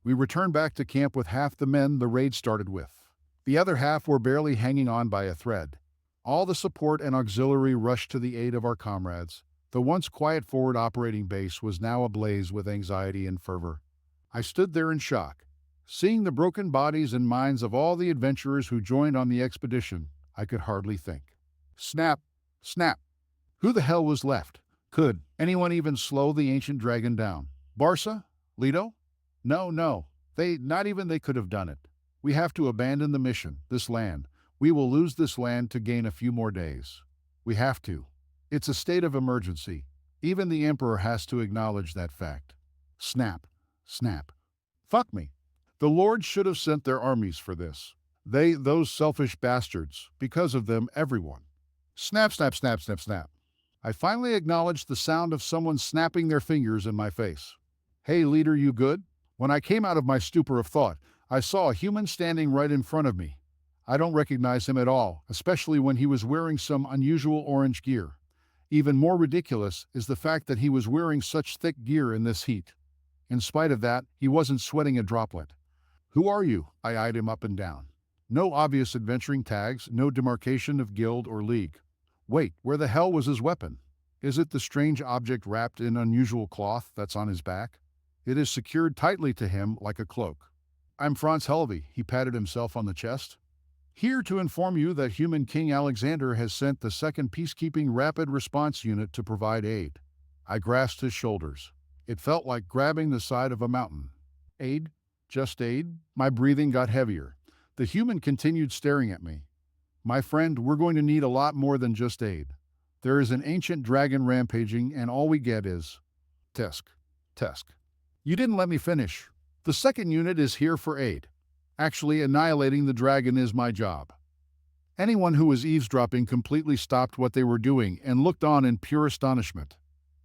We returned back to camp with half the men the raid started with. The other half were barely hanging on by a thread. All the support and auxiliary rushed to the aid of our comrades. The once quiet forward operating base was now ablaze with anxiety and fervor. I stood there in shock. Seeing the broken bodies and minds of all the adventurers who joined on the expedition, I could hardly think. Snap! Snap! Who the hell was left? Could anyone even slow the ancient dragon down? Barca? Leto? No. Not even they could have done it. We have to abandon the mission, this land. We will lose this land to gain a few more days. We have to. It's a state of emergency. Even the Emperor has to acknowledge that fact. Snap. Snap. Fuck me. The Lord should have sent their armies for this. Those selfish bastards. Because of them, everyone. Snap, snap, snap, snap, snap. I finally acknowledged the sound of someone snapping their fingers in my face. Hey, leader, you good? When I came out of my stupor of thought, I saw a human standing right in front of me. I don't recognize him at all, especially when he was wearing some unusual orange gear. Even more ridiculous is the fact that he was wearing such thick gear in this heat. In spite of that, he wasn't sweating a droplet. Who are you? I eyed him up and down. No obvious adventuring tags, no demarcation of guild or league. Wait, where the hell was his weapon? Is it the strange object wrapped in unusual cloth that's on his back? It is secured tightly to him like a cloak. I'm Franz Helvey, he patted himself on the chest. Here to inform you that human King Alexander has sent the 2nd Peacekeeping Rapid Response Unit to provide aid. I grasped his shoulders. It felt like grabbing the side of a mountain. Aid? Just aid? My breathing got heavier. The human continued staring at me. My friend, we're going to need a lot more than just aid. There is an ancient dragon rampaging, and all we get is... Tesk. You didn't let me finish. The 2nd unit is here for aid. Actually, annihilating the dragon is my job. Anyone who was eavesdropping completely stopped what they were doing and looked on in pure astonishment.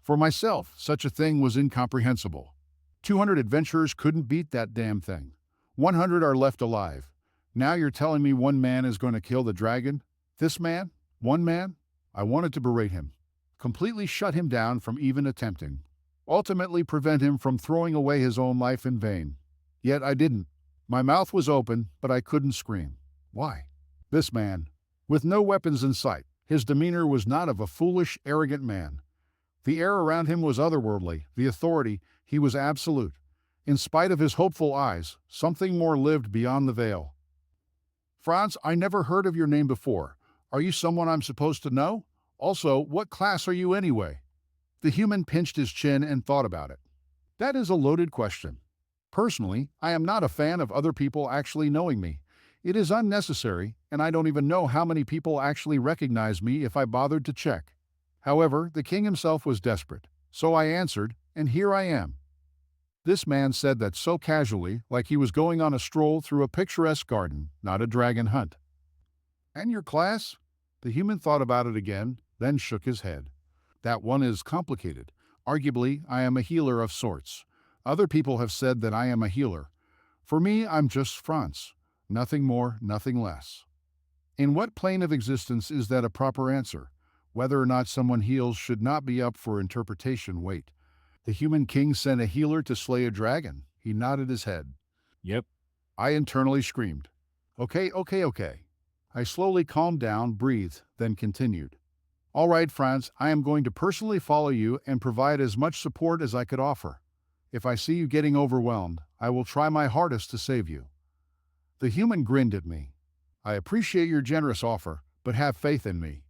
For myself, such a thing was incomprehensible. 200 adventurers couldn't beat that damn thing. 100 are left alive. Now you're telling me one man is going to kill the dragon? This man? One man? I wanted to berate him. Completely shut him down from even attempting. Ultimately prevent him from throwing away his own life in vain. Yet I didn't. My mouth was open, but I couldn't scream. Why? This man, with no weapons in sight, his demeanor was not of a foolish, arrogant man. The air around him was otherworldly, the authority, he was absolute. In spite of his hopeful eyes, something more lived beyond the veil. Franz, I never heard of your name before. Are you someone I'm supposed to know? Also, what class are you anyway? The human pinched his chin and thought about it. That is a loaded question. Personally, I am not a fan of other people actually knowing me. It is unnecessary, and I don't even know how many people actually recognize me if I bothered to check. However, the king himself was desperate, so I answered, and here I am. This man said that so casually, like he was going on a stroll through a picturesque garden, not a dragon hunt. And your class? The human thought about it again, then shook his head. That one is complicated. Arguably, I am a healer of sorts. Other people have said that I am a healer. For me, I'm just Franz. Nothing more, nothing less. In what plane of existence is that a proper answer? Whether or not someone heals should not be up for interpretation. Wait. The human king sent a healer to slay a dragon. He nodded his head. Yep. I internally screamed. Okay. I slowly calmed down, breathed, then continued. All right, Franz, I am going to personally follow you and provide as much support as I could offer. If I see you getting overwhelmed, I will try my hardest to save you. The human grinned at me. I appreciate your generous offer, but have faith in me.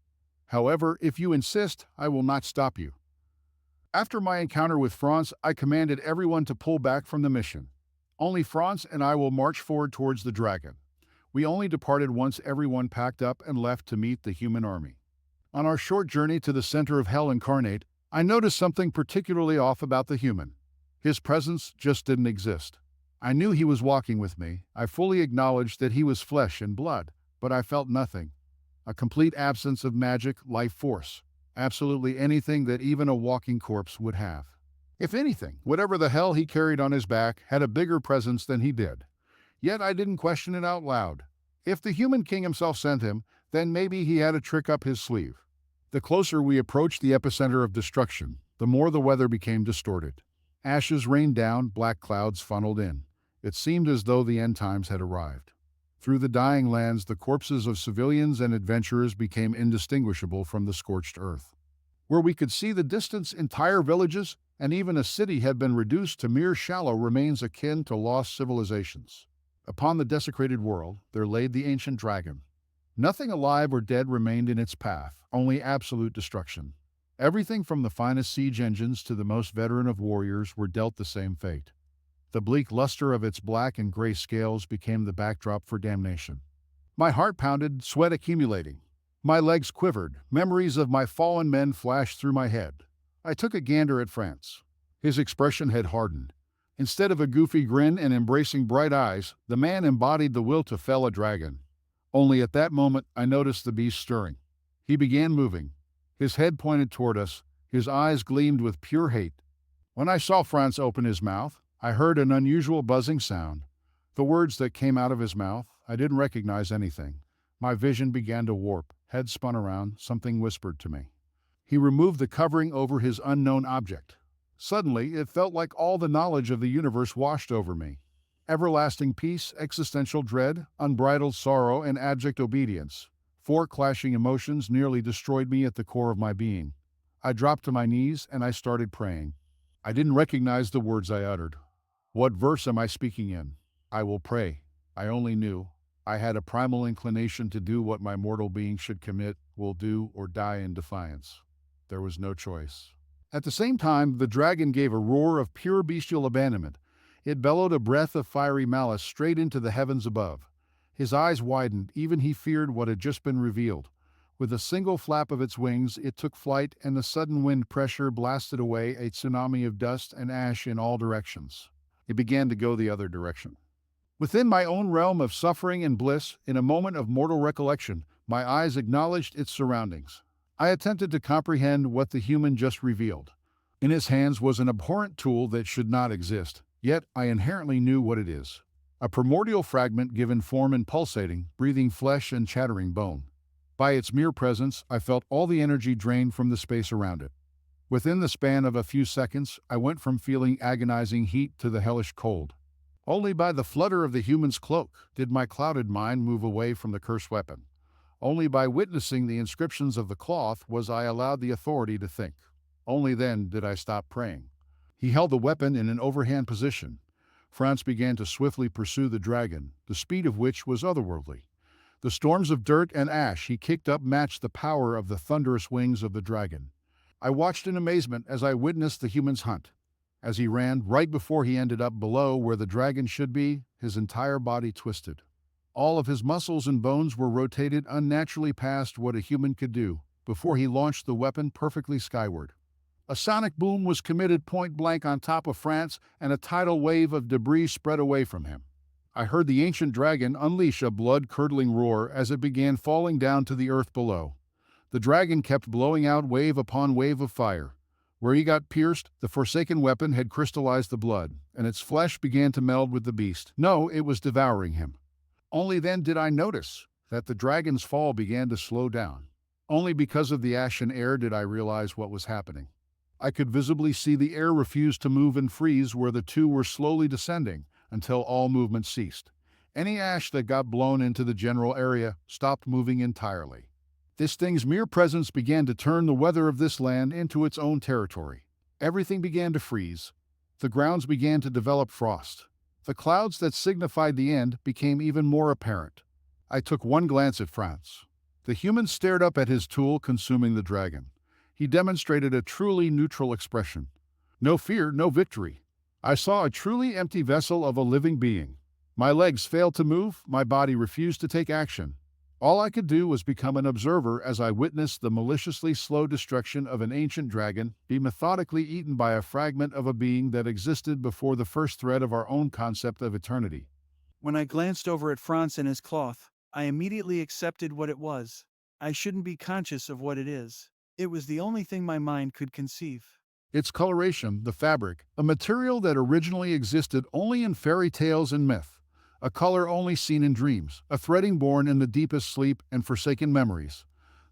However, if you insist, I will not stop you. After my encounter with Franz, I commanded everyone to pull back from the mission. Only Franz and I will march forward towards the dragon. We only departed once everyone packed up and left to meet the human army. On our short journey to the center of Hell Incarnate, I noticed something particularly off about the human. His presence just didn't exist. I knew he was walking with me. I fully acknowledged that he was flesh and blood, but I felt nothing. A complete absence of magic, life force. Absolutely anything that even a walking corpse would have. If anything, whatever the hell he carried on his back had a bigger presence than he did. Yet I didn't question it out loud. If the human king himself sent him, then maybe he had a trick up his sleeve. The closer we approached the epicenter of destruction, the more the weather became distorted. Ashes rained down, black clouds funneled in. It seemed as though the end times had arrived. Through the dying lands, the corpses of civilians and adventurers became indistinguishable from the scorched earth. Where we could see the distance, entire villages and even a city had been reduced to mere shallow remains akin to lost civilizations. Upon the desecrated world, there laid the ancient dragon. Nothing alive or dead remained in its path, only absolute destruction. Everything from the finest siege engines to the most veteran of warriors were dealt the same fate. The bleak luster of its black and gray scales became the backdrop for damnation. My heart pounded, sweat accumulating. My legs quivered, memories of my fallen men flashed through my head. I took a gander at France. His expression had hardened. Instead of a goofy grin and embracing bright eyes, the man embodied the will to fell a dragon. Only at that moment I noticed the beast stirring. He began moving. His head pointed toward us, his eyes gleamed with pure hate. When I saw Franz open his mouth, I heard an unusual buzzing sound. The words that came out of his mouth, I didn't recognize anything. My vision began to warp, head spun around, something whispered to me. He removed the covering over his unknown object. Suddenly, it felt like all the knowledge of the universe washed over me. Everlasting peace, existential dread, unbridled sorrow, and abject obedience. Four clashing emotions nearly destroyed me at the core of my being. I dropped to my knees and I started praying. I didn't recognize the words I uttered. What verse am I speaking in? I will pray. I only knew. I had a primal inclination to do what my mortal being should commit, will do, or die in defiance. There was no choice. At the same time, the dragon gave a roar of pure bestial abandonment. It bellowed a breath of fiery malice straight into the heavens above. His eyes widened, even he feared what had just been revealed. With a single flap of its wings, it took flight, and the sudden wind pressure blasted away a tsunami of dust and ash in all directions. It began to go the other direction. Within my own realm of suffering and bliss, in a moment of mortal recollection, my eyes acknowledged its surroundings. I attempted to comprehend what the human just revealed. In his hands was an abhorrent tool that should not exist, yet I inherently knew what it is. A primordial fragment given form and pulsating, breathing flesh and chattering bone. By its mere presence, I felt all the energy drained from the space around it. Within the span of a few seconds, I went from feeling agonizing heat to the hellish cold. Only by the flutter of the human's cloak did my clouded mind move away from the cursed weapon. Only by witnessing the inscriptions of the cloth was I allowed the authority to think. Only then did I stop praying. He held the weapon in an overhand position. Franz began to swiftly pursue the dragon, the speed of which was otherworldly. The storms of dirt and ash he kicked up matched the power of the thunderous wings of the dragon. I watched in amazement as I witnessed the human's hunt. As he ran, right before he ended up below where the dragon should be, his entire body twisted. All of his muscles and bones were rotated unnaturally past what a human could do, before he launched the weapon perfectly skyward. A sonic boom was committed point blank on top of Franz, and a tidal wave of debris spread away from him. I heard the ancient dragon unleash a blood-curdling roar as it began falling down to the earth below. The dragon kept blowing out wave upon wave of fire. Where he got pierced, the forsaken weapon had crystallized the blood, and its flesh began to meld with the beast. No, it was devouring him. Only then did I notice that the dragon's fall began to slow down. Only because of the ashen air did I realize what was happening. I could visibly see the air refuse to move and freeze where the two were slowly descending until all movement ceased. Any ash that got blown into the general area stopped moving entirely. This thing's mere presence began to turn the weather of this land into its own territory. Everything began to freeze. The grounds began to develop frost. The clouds that signified the end became even more apparent. I took one glance at Franz. The human stared up at his tool consuming the dragon. He demonstrated a truly neutral expression. No fear, no victory. I saw a truly empty vessel of a living being. My legs failed to move, my body refused to take action. All I could do was become an observer as I witnessed the maliciously slow destruction of an ancient dragon be methodically eaten by a fragment of a being that existed before the first thread of our own concept of eternity. When I glanced over at Franz and his cloth, I immediately accepted what it was. I shouldn't be conscious of what it is. It was the only thing my mind could conceive. Its coloration, the fabric, a material that originally existed only in fairy tales and myth. A color only seen in dreams, a threading born in the deepest sleep and forsaken memories.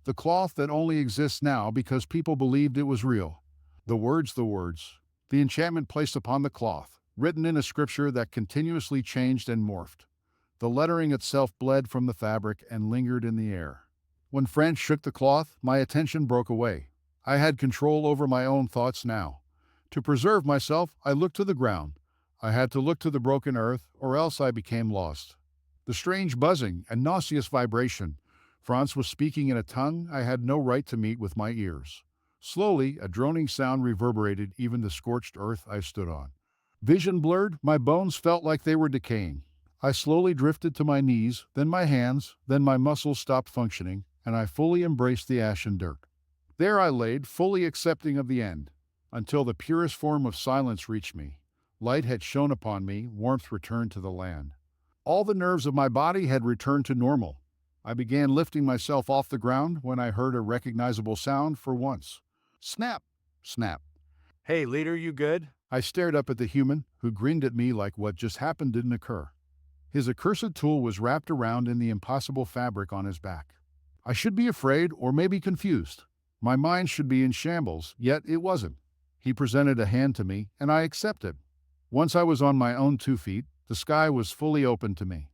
The cloth that only exists now because people believed it was real. The words, the enchantment placed upon the cloth. written in a scripture that continuously changed and morphed. The lettering itself bled from the fabric and lingered in the air. When French shook the cloth, my attention broke away. I had control over my own thoughts now. To preserve myself, I looked to the ground. I had to look to the broken earth, or else I became lost. The strange buzzing and nauseous vibration. Franz was speaking in a tongue I had no right to meet with my ears. Slowly, a droning sound reverberated even the scorched earth I stood on. Vision blurred, my bones felt like they were decaying. I slowly drifted to my knees, then my hands, then my muscles stopped functioning, and I fully embraced the ashen dirt. There I laid, fully accepting of the end, until the purest form of silence reached me. Light had shone upon me, warmth returned to the land. All the nerves of my body had returned to normal. I began lifting myself off the ground when I heard a recognizable sound for once. Snap! Snap! Hey, leader, you good? I stared up at the human, who grinned at me like what just happened didn't occur. His accursed tool was wrapped around in the impossible fabric on his back. I should be afraid or maybe confused. My mind should be in shambles, yet it wasn't. He presented a hand to me, and I accepted. Once I was on my own 2 feet, the sky was fully open to me.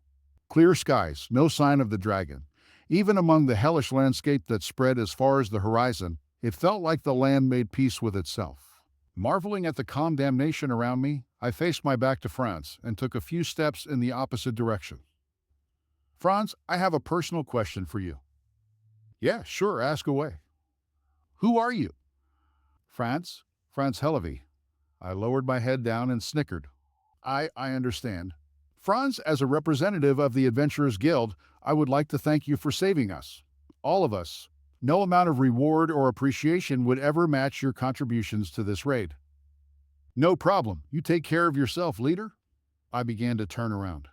Clear skies, no sign of the dragon. Even among the hellish landscape that spread as far as the horizon, it felt like the land made peace with itself. Marveling at the calm damnation around me, I faced my back to Franz and took a few steps in the opposite direction. Franz, I have a personal question for you. Yeah, sure, ask away. Who are you? Franz HFY. I lowered my head down and snickered. I understand. Franz, as a representative of the Adventurers Guild, I would like to thank you for saving us. All of us. No amount of reward or appreciation would ever match your contributions to this raid. No problem. You take care of yourself, leader. I began to turn around.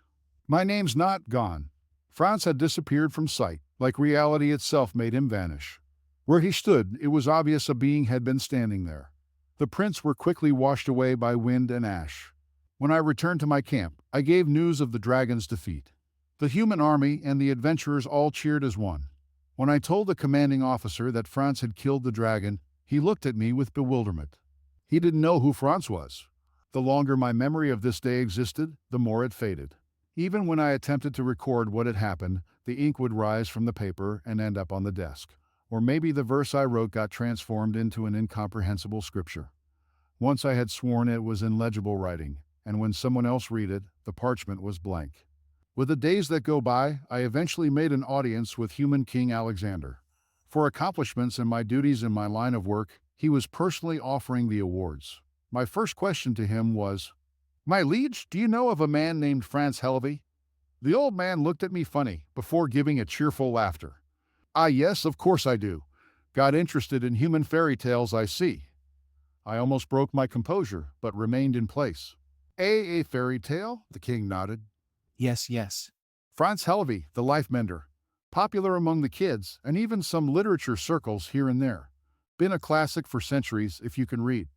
My name's not gone. Franz had disappeared from sight, like reality itself made him vanish. Where he stood, it was obvious a being had been standing there. The prints were quickly washed away by wind and ash. When I returned to my camp, I gave news of the dragon's defeat. The human army and the adventurers all cheered as one. When I told the commanding officer that Franz had killed the dragon, he looked at me with bewilderment. He didn't know who Franz was. The longer my memory of this day existed, the more it faded. Even when I attempted to record what had happened, the ink would rise from the paper and end up on the desk. Or maybe the verse I wrote got transformed into an incomprehensible scripture. Once I had sworn it was in legible writing, and when someone else read it, the parchment was blank. With the days that go by, I eventually made an audience with human King Alexander. For accomplishments and my duties in my line of work, he was personally offering the awards. My first question to him was, "My liege, do you know of a man named Franz HFY?" The old man looked at me funny, before giving a cheerful laughter. "Ah yes, of course I do. Got interested in human fairy tales, I see." I almost broke my composure, but remained in place. A fairy tale?" The king nodded. Yes, yes. Franz HFY, the life mender. Popular among the kids, and even some literature circles here and there. Been a classic for centuries, if you can read.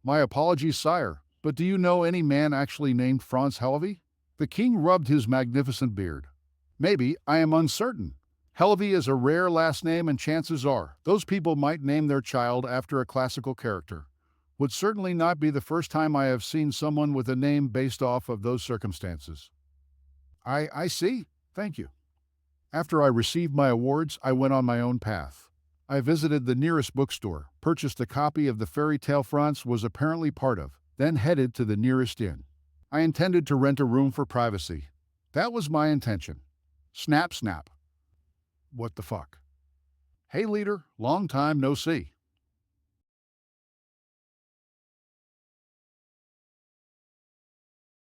My apologies, sire, but do you know any man actually named Franz HFY? The king rubbed his magnificent beard. Maybe, I am uncertain. HFY is a rare last name, and chances are, those people might name their child after a classical character. Would certainly not be the first time I have seen someone with a name based off of those circumstances. I see. Thank you. After I received my awards, I went on my own path. I visited the nearest bookstore, purchased a copy of the fairy tale Franz was apparently part of, then headed to the nearest inn. I intended to rent a room for privacy. That was my intention. Snap, snap. What the fuck? Hey, leader, long time no see.